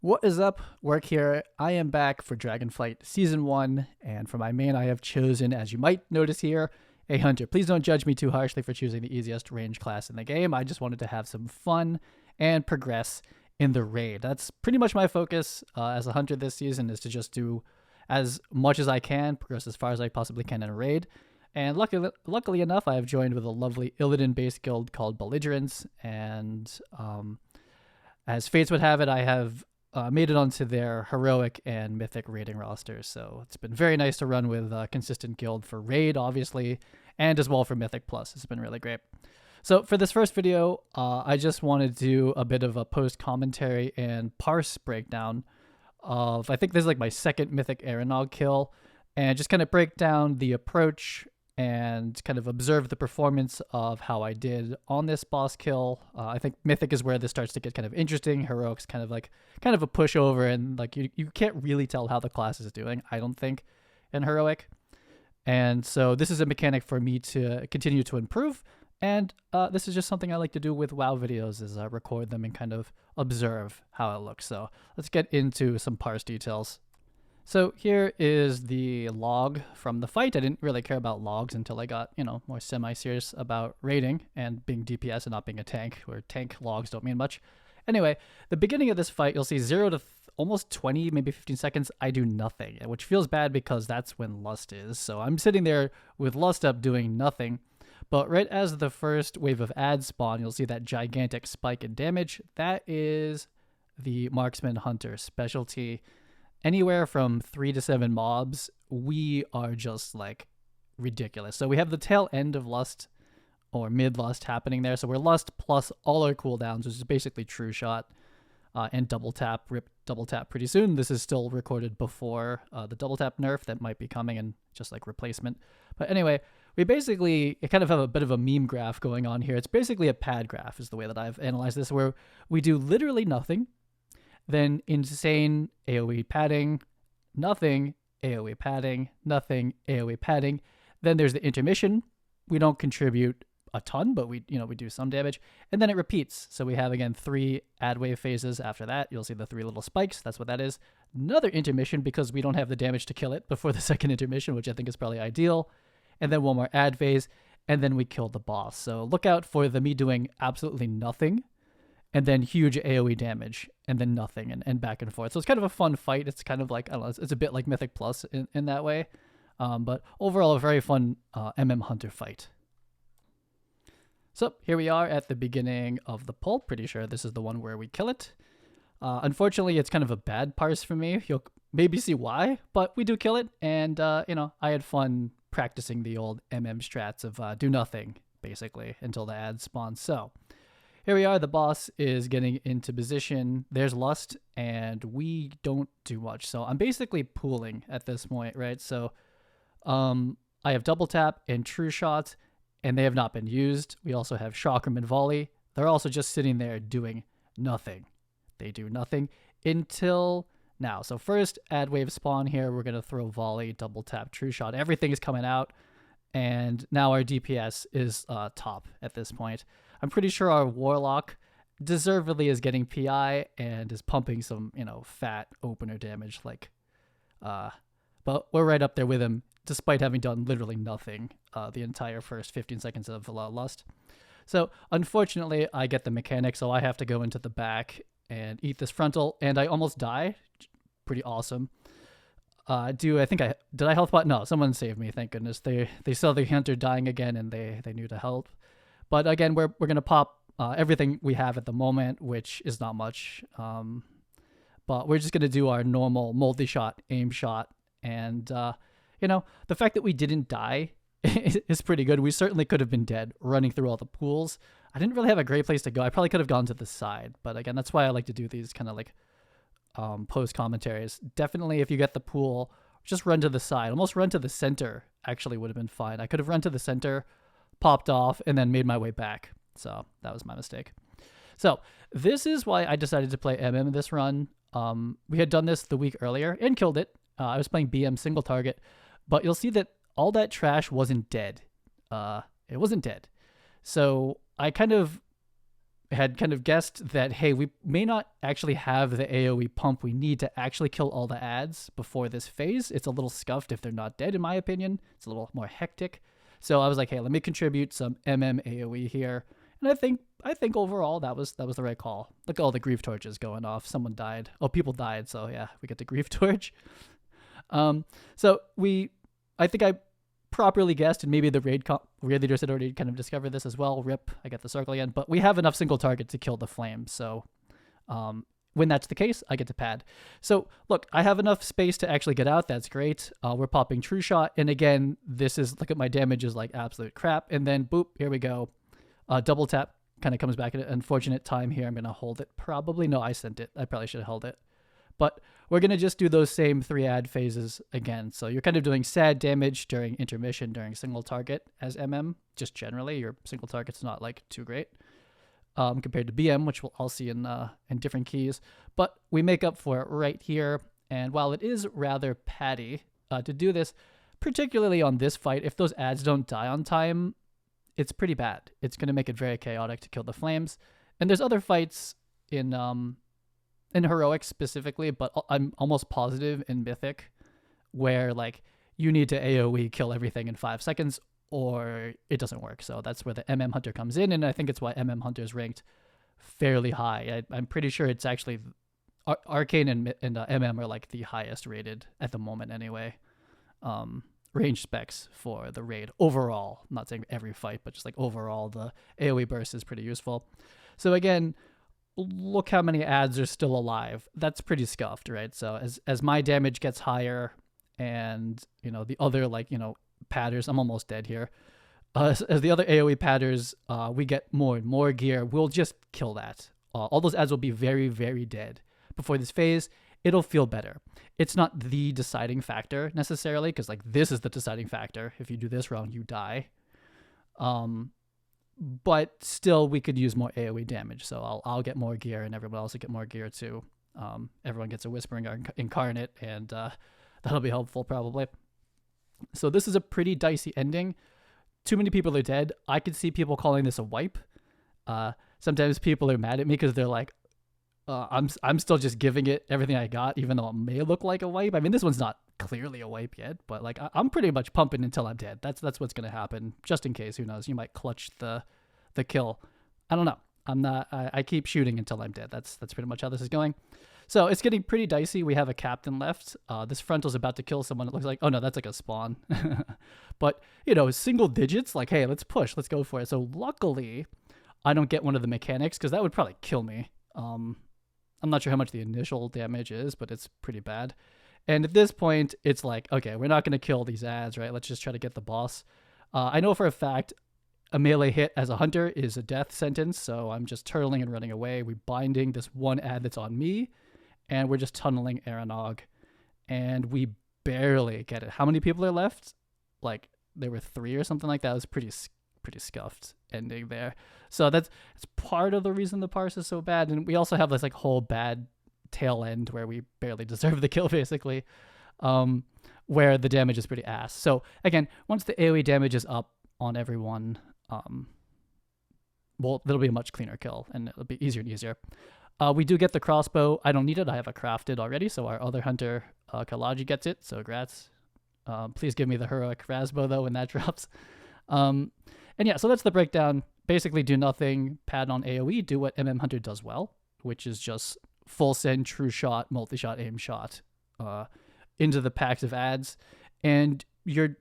What is up? Work here. I am back for Dragonflight Season 1, and for my main I have chosen, as you might notice here, a hunter. Please don't judge me too harshly for choosing the easiest range class in the game. I just wanted to have some fun and progress in the raid. That's pretty much my focus as a hunter this season, is to just do as much as I can, progress as far as I possibly can in a raid. And luckily enough, I have joined with a lovely Illidan-based guild called Belligerents, and as fates would have it, I have made it onto their heroic and mythic raiding rosters. So it's been very nice to run with a consistent guild for raid, obviously, and as well for mythic plus. It's been really great. So for this first video, I just want to do a bit of a post commentary and parse breakdown of, I think this is like my second Mythic Eranog kill, and just kind of break down the approach and kind of observe the performance of how I did on this boss kill. I think Mythic is where this starts to get kind of interesting. Heroic's kind of a pushover, and like you can't really tell how the class is doing, I don't think, in Heroic. And so this is a mechanic for me to continue to improve, and this is just something I like to do with WoW videos, is record them and kind of observe how it looks. So let's get into some parse details. So here is the log from the fight. I didn't really care about logs until I got, more semi-serious about raiding and being DPS and not being a tank, where tank logs don't mean much. Anyway, the beginning of this fight, you'll see 0 to almost 20, maybe 15 seconds, I do nothing, which feels bad because that's when Lust is. So I'm sitting there with Lust up doing nothing. But right as the first wave of ads spawn, you'll see that gigantic spike in damage. That is the Marksman Hunter specialty. Anywhere from 3 to 7 mobs, we are just like ridiculous. So we have the tail end of Lust or mid Lust happening there. So we're Lust plus all our cooldowns, which is basically Trueshot and double tap, rip double tap pretty soon. This is still recorded before the double tap nerf that might be coming, and just like replacement. But anyway, we basically kind of have a bit of a meme graph going on here. It's basically a pad graph is the way that I've analyzed this, where we do literally nothing, then insane AoE padding, nothing, AoE padding, nothing, AoE padding. Then there's the intermission. We don't contribute a ton, but we do some damage. And then it repeats. So we have, again, 3 ad wave phases after that. You'll see the 3 little spikes. That's what that is. Another intermission, because we don't have the damage to kill it before the second intermission, which I think is probably ideal. And then one more ad phase, and then we kill the boss. So look out for me doing absolutely nothing, and then huge AoE damage, and then nothing, and back and forth. So it's kind of a fun fight. It's kind of like, I don't know, it's a bit like Mythic Plus in that way. But overall, a very fun Hunter fight. So here we are at the beginning of the pull. Pretty sure this is the one where we kill it. Unfortunately, it's kind of a bad parse for me. You'll maybe see why, but we do kill it. And, I had fun practicing the old strats of do nothing, basically, until the ads spawn. So here we are. The boss is getting into position. There's Lust, and we don't do much. So I'm basically pooling at this point, right? So I have double tap and Trueshot, and they have not been used. We also have Chakram and Volley. They're also just sitting there doing nothing. They do nothing until now. So first ad wave spawn here. We're going to throw Volley, double tap, Trueshot. Everything is coming out, and now our DPS is top at this point. I'm pretty sure our Warlock deservedly is getting PI and is pumping some, fat opener damage. But we're right up there with him, despite having done literally nothing the entire first 15 seconds of Lust. So unfortunately, I get the mechanic, so I have to go into the back and eat this frontal, and I almost die. Pretty awesome. Did I health bot? No, someone saved me, thank goodness. They saw the hunter dying again, and they knew to help. But again, we're going to pop everything we have at the moment, which is not much. But we're just going to do our normal multi-shot, aim shot. And, the fact that we didn't die is pretty good. We certainly could have been dead running through all the pools. I didn't really have a great place to go. I probably could have gone to the side. But again, that's why I like to do these kind of like post commentaries. Definitely, if you get the pool, just run to the side. Almost run to the center actually would have been fine. I could have run to the center, popped off, and then made my way back. So that was my mistake. So this is why I decided to play MM this run. We had done this the week earlier and killed it. I was playing BM single target, but you'll see that all that trash wasn't dead. It wasn't dead. So I kind of had kind of guessed that, hey, we may not actually have the AoE pump we need to actually kill all the ads before this phase. It's a little scuffed if they're not dead, in my opinion. It's a little more hectic. So I was like, hey, let me contribute some AoE here. And I think overall that was the right call. Look at all the grief torches going off. Someone died. Oh, people died. So yeah, we get the grief torch. So I think I properly guessed, and maybe the raid leaders had already kind of discovered this as well. Rip, I get the circle again, but we have enough single target to kill the flame. So when that's the case, I get to pad. So look, I have enough space to actually get out. That's great. We're popping Trueshot, and again, this is, look at my damage is like absolute crap. And then boop, here we go. Double tap kind of comes back at an unfortunate time here. I'm gonna hold it. Probably no, I sent it. I probably should have held it. But we're going to just do those same 3 ad phases again. So you're kind of doing sad damage during intermission, during single target as just generally. Your single target's not like too great compared to BM, which we'll all see in different keys. But we make up for it right here. And while it is rather patty to do this, particularly on this fight, if those ads don't die on time, it's pretty bad. It's going to make it very chaotic to kill the flames. And there's other fights in Heroic specifically, but I'm almost positive in Mythic, where like you need to AoE kill everything in 5 seconds or it doesn't work. So that's where the Hunter comes in, and I think it's why Hunter is ranked fairly high. I'm pretty sure it's actually Arcane and are like the highest rated at the moment anyway. Range specs for the raid overall. I'm not saying every fight, but just like overall, the AoE burst is pretty useful. So again, look how many ads are still alive. That's pretty scuffed, right? So as my damage gets higher and, the other, padders, I'm almost dead here. As the other AoE padders, we get more and more gear. We'll just kill that. All those ads will be very, very dead. Before this phase, it'll feel better. It's not the deciding factor necessarily, because this is the deciding factor. If you do this wrong, you die. But still, we could use more AoE damage. So I'll get more gear, and everyone else will get more gear too. Everyone gets a Whispering Incarnate, and that'll be helpful probably. So this is a pretty dicey ending. Too many people are dead. I could see people calling this a wipe. Sometimes people are mad at me because they're like, I'm still just giving it everything I got, even though it may look like a wipe. I mean, this one's not clearly a wipe yet, but I'm pretty much pumping until I'm dead. That's what's gonna happen. Just in case, who knows? You might clutch the kill. I don't know. I'm not. I keep shooting until I'm dead. That's pretty much how this is going. So it's getting pretty dicey. We have a captain left. This frontal's about to kill someone. It looks like, oh no, that's like a spawn. But single digits. Like, hey, let's push. Let's go for it. So luckily, I don't get one of the mechanics because that would probably kill me. I'm not sure how much the initial damage is, but it's pretty bad. And at this point, it's like, okay, we're not going to kill these ads, right? Let's just try to get the boss. I know for a fact a melee hit as a hunter is a death sentence, so I'm just turtling and running away. We're binding this one ad that's on me, and we're just tunneling Eranog. And we barely get it. How many people are left? Like, there were 3 or something like that. It was pretty scuffed ending there. So it's part of the reason the parse is so bad. And we also have this whole bad tail end where we barely deserve the kill basically, where the damage is pretty ass. So again, once the AoE damage is up on everyone, that'll be a much cleaner kill and it'll be easier and easier. We do get the crossbow. I don't need it. I have it crafted already. So our other hunter, Kalaji, gets it. So grats. Please give me the heroic Rasbo though when that drops. And yeah, so that's the breakdown. Basically do nothing, pad on AoE, do what Hunter does well, which is just full send, true shot, multi-shot, aim shot into the packs of ads, and you're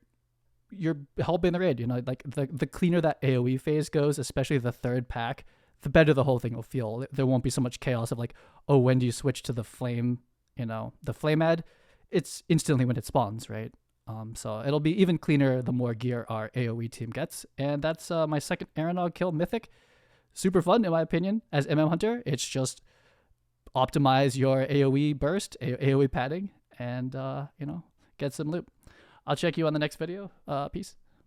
helping the raid. The cleaner that AoE phase goes, especially the 3rd pack, the better the whole thing will feel. There won't be so much chaos of oh, when do you switch to the flame, the flame ad? It's instantly when it spawns, right? So it'll be even cleaner the more gear our AoE team gets. And that's my second Eranog kill, Mythic. Super fun, in my opinion, as Hunter. It's just optimize your AoE burst, AoE padding, and, get some loot. I'll check you on the next video. Peace.